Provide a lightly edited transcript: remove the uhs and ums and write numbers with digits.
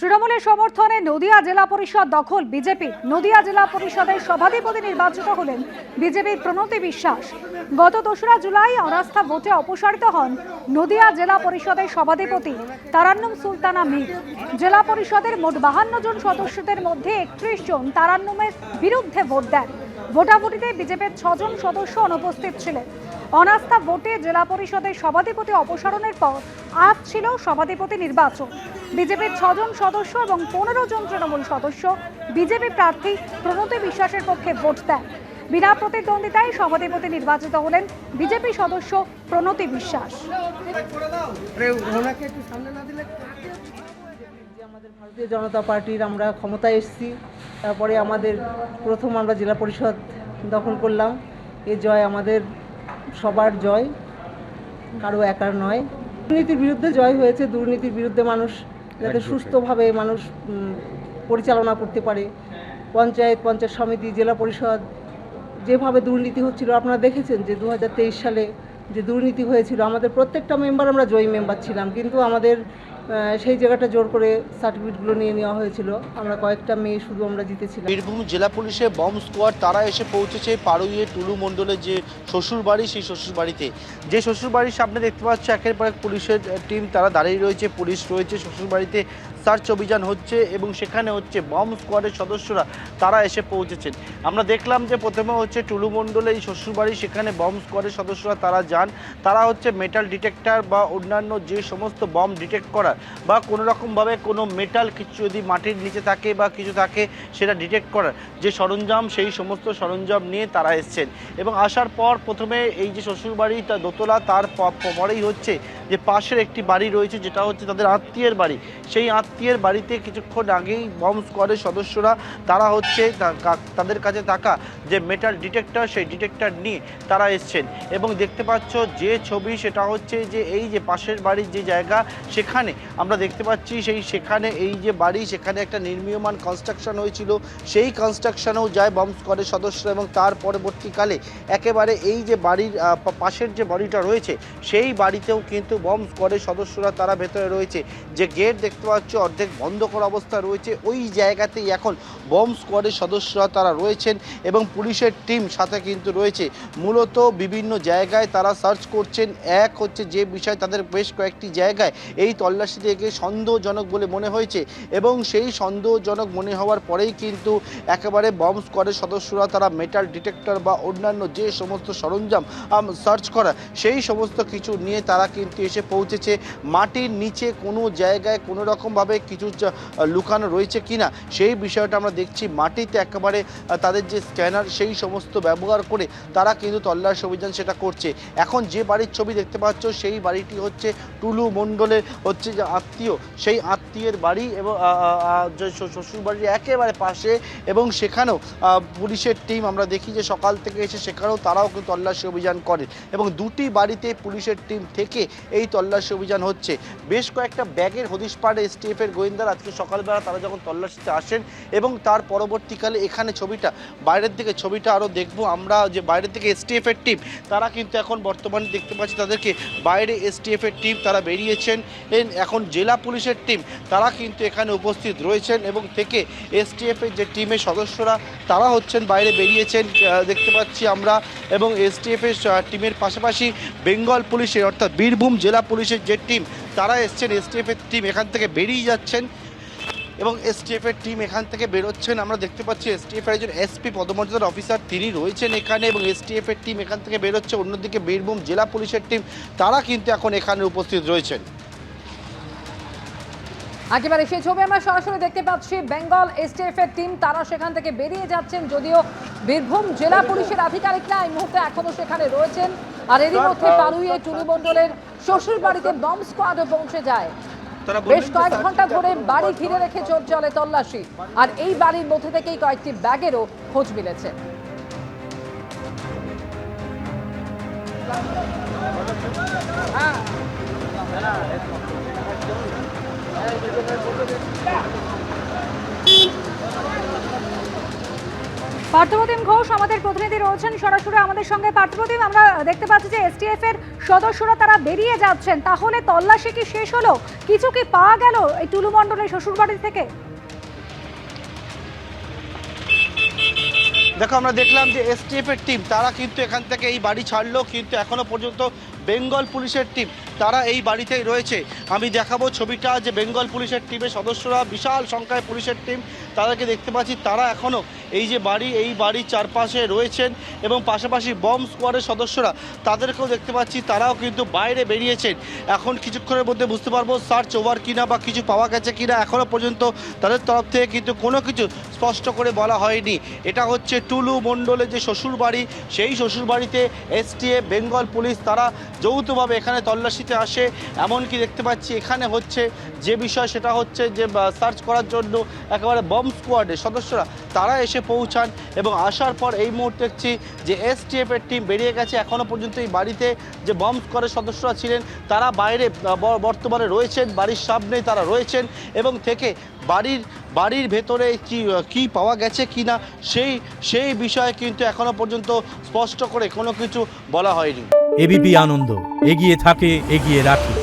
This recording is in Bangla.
তৃণমূলের সমর্থনে নদিয়া জেলা পরিষদ দখল বিজেপি। নদিয়া জেলা পরিষদের সভাধিপতি নির্বাচিত হলেন বিজেপির প্রণতি বিশ্বাস। গত 2রা জুলাই অনাস্থা ভোটে অপসারিত হন নদিয়া জেলা পরিষদের সভাধিপতি তারান্নুম সুলতানা মীর। জেলা পরিষদের মোট 52 জন সদস্যদের মধ্যে 31 জন তারান্নুমের বিরুদ্ধে ভোট দেন। ভোটাভুটিতে বিজেপির 6 জন সদস্য অনুপস্থিত ছিলেন। অনাস্থা ভোটে জেলা পরিষদের সভাধিপতি অপসারণের পর আজ ছিল সভাধিপতি নির্বাচন। বিজেপির 6 জন সদস্য এবং 15 জন তৃণমূল সদস্য বিজেপি প্রার্থী প্রণতি বিশ্বাসের পক্ষে ভোট দেন। বিনা প্রতিদ্বন্দ্বিতায় সভাধিপতি নির্বাচিত হলেন বিজেপি সদস্য প্রণতি বিশ্বাস। আমাদের ভারতীয় জনতা পার্টির আমরা ক্ষমতায় এসেছি, তারপরে আমাদের প্রথম আমরা জেলা পরিষদ দখল করলাম। এই জয় আমাদের সবার জয়, কারো একার নয়। দুর্নীতির বিরুদ্ধে জয় হয়েছে। দুর্নীতির বিরুদ্ধে মানুষ যাতে সুস্থভাবে মানুষ পরিচালনা করতে পারে। পঞ্চায়েত সমিতি, জেলা পরিষদ যেভাবে দুর্নীতি হচ্ছিল আপনারা দেখেছেন যে 2023 সালে যে দুর্নীতি হয়েছিল, আমাদের প্রত্যেকটা মেম্বার আমরা জয়ী মেম্বার ছিলাম, কিন্তু আমাদের সেই জায়গাটা জোর করে সার্টিফিকেটগুলো নিয়ে নেওয়া হয়েছিল। আমরা কয়েকটা মেয়ে শুধু আমরা জিতেছিলাম। বীরভূম জেলা পুলিশের বম্ব স্কোয়াড তারা এসে পৌঁছেছে পাড়ুইয়ে টুলু মণ্ডলের যে শ্বশুরবাড়ি, সেই শ্বশুরবাড়িতে। যে শ্বশুরবাড়ির সামনে দেখতে পাচ্ছ একের পর এক পুলিশের টিম তারা দাঁড়িয়ে রয়েছে, পুলিশ রয়েছে। শ্বশুরবাড়িতে সার্চ অভিযান হচ্ছে এবং সেখানে হচ্ছে বম্ব স্কোয়াডের সদস্যরা তারা এসে পৌঁছেছেন। আমরা দেখলাম যে প্রথমে হচ্ছে টুলু মণ্ডলের এই শ্বশুরবাড়ি, সেখানে বম্ব স্কোয়াডের সদস্যরা তারা যান। তারা হচ্ছে মেটাল ডিটেক্টর বা অন্যান্য যে সমস্ত বম্ব ডিটেক্ট করা বা কোনো রকমভাবে কোনো মেটাল কিছু যদি মাটির নিচে থাকে বা কিছু থাকে সেটা ডিটেক্ট করার যে সরঞ্জাম, সেই সমস্ত সরঞ্জাম নিয়ে তারা এসছেন। এবং আসার পর প্রথমে এই যে শ্বশুরবাড়ি তার দোতলা, তার পরেই হচ্ছে যে পাশের একটি বাড়ি রয়েছে যেটা হচ্ছে তাদের আত্মীয়ের বাড়ি। সেই আত্মীয়ের বাড়িতে কিছুক্ষণ আগেই বম্ব স্কোয়াডের সদস্যরা তারা হচ্ছে তাদের কাছে থাকা যে মেটাল ডিটেক্টর, সেই ডিটেক্টর নিয়ে তারা এসছেন। এবং দেখতে পাচ্ছ যে ছবি, সেটা হচ্ছে যে এই যে পাশের বাড়ির যে জায়গা, সেখানে আমরা দেখতে পাচ্ছি সেখানে এই যে বাড়ি, সেখানে একটা নির্মীয়মান কনস্ট্রাকশন হয়েছিল, সেই কনস্ট্রাকশনেও যায় বম্ব স্কোয়াডের সদস্য। এবং তার পরবর্তীকালে একেবারে এই যে বাড়ির পাশের যে বাড়িটা রয়েছে, সেই বাড়িতেও কিন্তু বম্ব স্কোয়াডের সদস্যরা তারা ভেতরে রয়েছে। যে গেট দেখতে পাচ্ছ অর্ধেক বন্ধ করা অবস্থা রয়েছে, ওই জায়গাতেই এখন বম্ব স্কোয়াডের সদস্যরা তারা রয়েছেন এবং পুলিশের টিম সাথে কিন্তু রয়েছে। মূলত বিভিন্ন জায়গায় তারা সার্চ করছেন। এক হচ্ছে যে বিষয়, তাদের বেশ কয়েকটি জায়গায় এই তল্লাশি থেকে সন্দেহজনক বলে মনে হয়েছে এবং সেই সন্দেহজনক মনে হওয়ার পরেই কিন্তু একেবারে বম্ব স্কোয়াডের সদস্যরা তারা মেটাল ডিটেক্টর বা অন্যান্য যে সমস্ত সরঞ্জাম সার্চ করা, সেই সমস্ত কিছু নিয়ে তারা কিন্তু এসে পৌঁছেছে। মাটির নিচে কোনো জায়গায় কোনো রকমভাবে কিছু লুকানো রয়েছে কিনা সেই বিষয়টা আমরা দেখছি। মাটিতে একেবারে তাদের যে স্ক্যানার, সেই সমস্ত ব্যবহার করে তারা কিন্তু তল্লাশি অভিযান সেটা করছে। এখন যে বাড়ির ছবি দেখতে পাচ্ছ, সেই বাড়িটি হচ্ছে টুলু মণ্ডলের হচ্ছে যে আত্মীয়, সেই আত্মীয়ের বাড়ি এবং শ্বশুরবাড়ির একেবারে পাশে। এবং সেখানেও পুলিশের টিম আমরা দেখি যে সকাল থেকে এসে সেখানেও তারাও কিন্তু তল্লাশি অভিযান করে এবং দুটি বাড়িতে পুলিশের টিম থেকে এই তল্লাশি অভিযান হচ্ছে। বেশ কয়েকটা ব্যাগের হদিশ পাড়ে এসটিএফের গোয়েন্দারা আজকে সকালবেলা তারা যখন তল্লাশিতে আসেন এবং তার পরবর্তীকালে এখানে ছবিটা বাইরের দিকে ছবিটা আরও দেখব আমরা, যে বাইরের থেকে এসটিএফের টিম তারা কিন্তু এখন বর্তমানে দেখতে পাচ্ছি তাদেরকে বাইরে এসটিএফের টিম তারা বেরিয়েছেন। এখন জেলা পুলিশের টিম তারা কিন্তু এখানে উপস্থিত রয়েছেন এবং থেকে এসটিএফের যে টিমের সদস্যরা তারা হচ্ছেন বাইরে বেরিয়েছেন দেখতে পাচ্ছি আমরা। এবং এসটিএফের টিমের পাশাপাশি বেঙ্গল পুলিশের অর্থাৎ বীরভূম জেলা পুলিশের যে টিম তারা এসছেন, এসটিএফের টিম এখান থেকে বেরিয়ে যাচ্ছেন এবং এসটিএফের টিম এখান থেকে বেরোচ্ছেন। আমরা দেখতে পাচ্ছি এসটিএফের একজন এসপি পদমর্যাদার অফিসার তিনি রয়েছেন এখানে এবং এসটিএফের টিম এখান থেকে বেরোচ্ছে। অন্যদিকে বীরভূম জেলা পুলিশের টিম তারা কিন্তু এখন এখানে উপস্থিত রয়েছেন। একেবারে সেই ছবি আমরা সরাসরি দেখতে পাচ্ছি। বেঙ্গল এসটিএফ এর টিম তারা সেখান থেকে বেরিয়ে যাচ্ছেন, যদিও বীরভূম জেলা পুলিশের আধিকারিকরা এই মুহূর্তে এখনো সেখানে রয়েছেন। আর এরই মধ্যে পাড়ুইয়ে টুলু মণ্ডলের শ্বশুর বাড়িতে বম্ব স্কোয়াডও পৌঁছে যায়। বেশ কয়েক ঘন্টা ধরে বাড়ি ঘিরে রেখে চলে তল্লাশি। আর এই বাড়ির মধ্যে থেকেই কয়েকটি ব্যাগেরও খোঁজ মিলেছে। পার্থপ্রতিম ঘোষ আমাদের প্রতিনিধি রয়েছেন সরাসরি আমাদের সঙ্গে। পার্থপ্রতিম, আমরা দেখতে পাচ্ছি যে এসটিএফ এর সদস্যরা তারা বেরিয়ে যাচ্ছেন, তাহলে তল্লাশি কি শেষ হলো? কিছু কি পাওয়া গেল এই টুলু মণ্ডলের শ্বশুরবাড়ি থেকে? দেখো, আমরা দেখলাম যে এসটিএফ এর টিম তারা কিন্তু এখান থেকে এই বাড়ি ছাড়লো, কিন্তু এখনো পর্যন্ত বেঙ্গল পুলিশের টিম তারা এই বাড়িতেই রয়েছে। আমি দেখাবো ছবিটা, যে বেঙ্গল পুলিশের টিমের সদস্যরা, বিশাল সংখ্যায় পুলিশের টিম, তাদেরকে দেখতে পাচ্ছি তারা এখনও এই যে এই বাড়ির চারপাশে রয়েছেন, এবং পাশাপাশি বম্ব স্কোয়াডের সদস্যরা তাদেরকেও দেখতে পাচ্ছি, তারাও কিন্তু বাইরে বেরিয়েছেন। এখন কিছুক্ষণের মধ্যে বুঝতে পারবো সার্চ ওভার কিনা বা কিছু পাওয়া গেছে কিনা। এখনও পর্যন্ত তাদের তরফ থেকে কিন্তু কোনো কিছু স্পষ্ট করে বলা হয়নি। এটা হচ্ছে টুলু মণ্ডলের যে শ্বশুরবাড়ি, সেই শ্বশুরবাড়িতে এসটিএফ বেঙ্গল পুলিশ তারা যৌথভাবে এখানে তল্লাশিতে আসে। এমনকি দেখতে পাচ্ছি এখানে হচ্ছে যে বিষয়, সেটা হচ্ছে যে সার্চ করার জন্য একেবারে বম্ব স্কোয়াডের সদস্যরা তারা এসে পৌঁছান, এবং আসার পর এই মুহূর্তে দেখছি যে এসটিএফ এর টিম বেরিয়ে গেছে। এখনও পর্যন্ত এই বাড়িতে যে বম্ব স্কোয়াডের সদস্যরা ছিলেন তারা বাইরে বর্তমানে রয়েছেন, বাড়ির সামনেই তারা রয়েছেন, এবং থেকে বাড়ির ভেতরে কি পাওয়া গেছে কি না সেই বিষয়ে কিন্তু এখনও পর্যন্ত স্পষ্ট করে কোনো কিছু বলা হয়নি। এবিপি আনন্দ, এগিয়ে থাকে, এগিয়ে রাখে।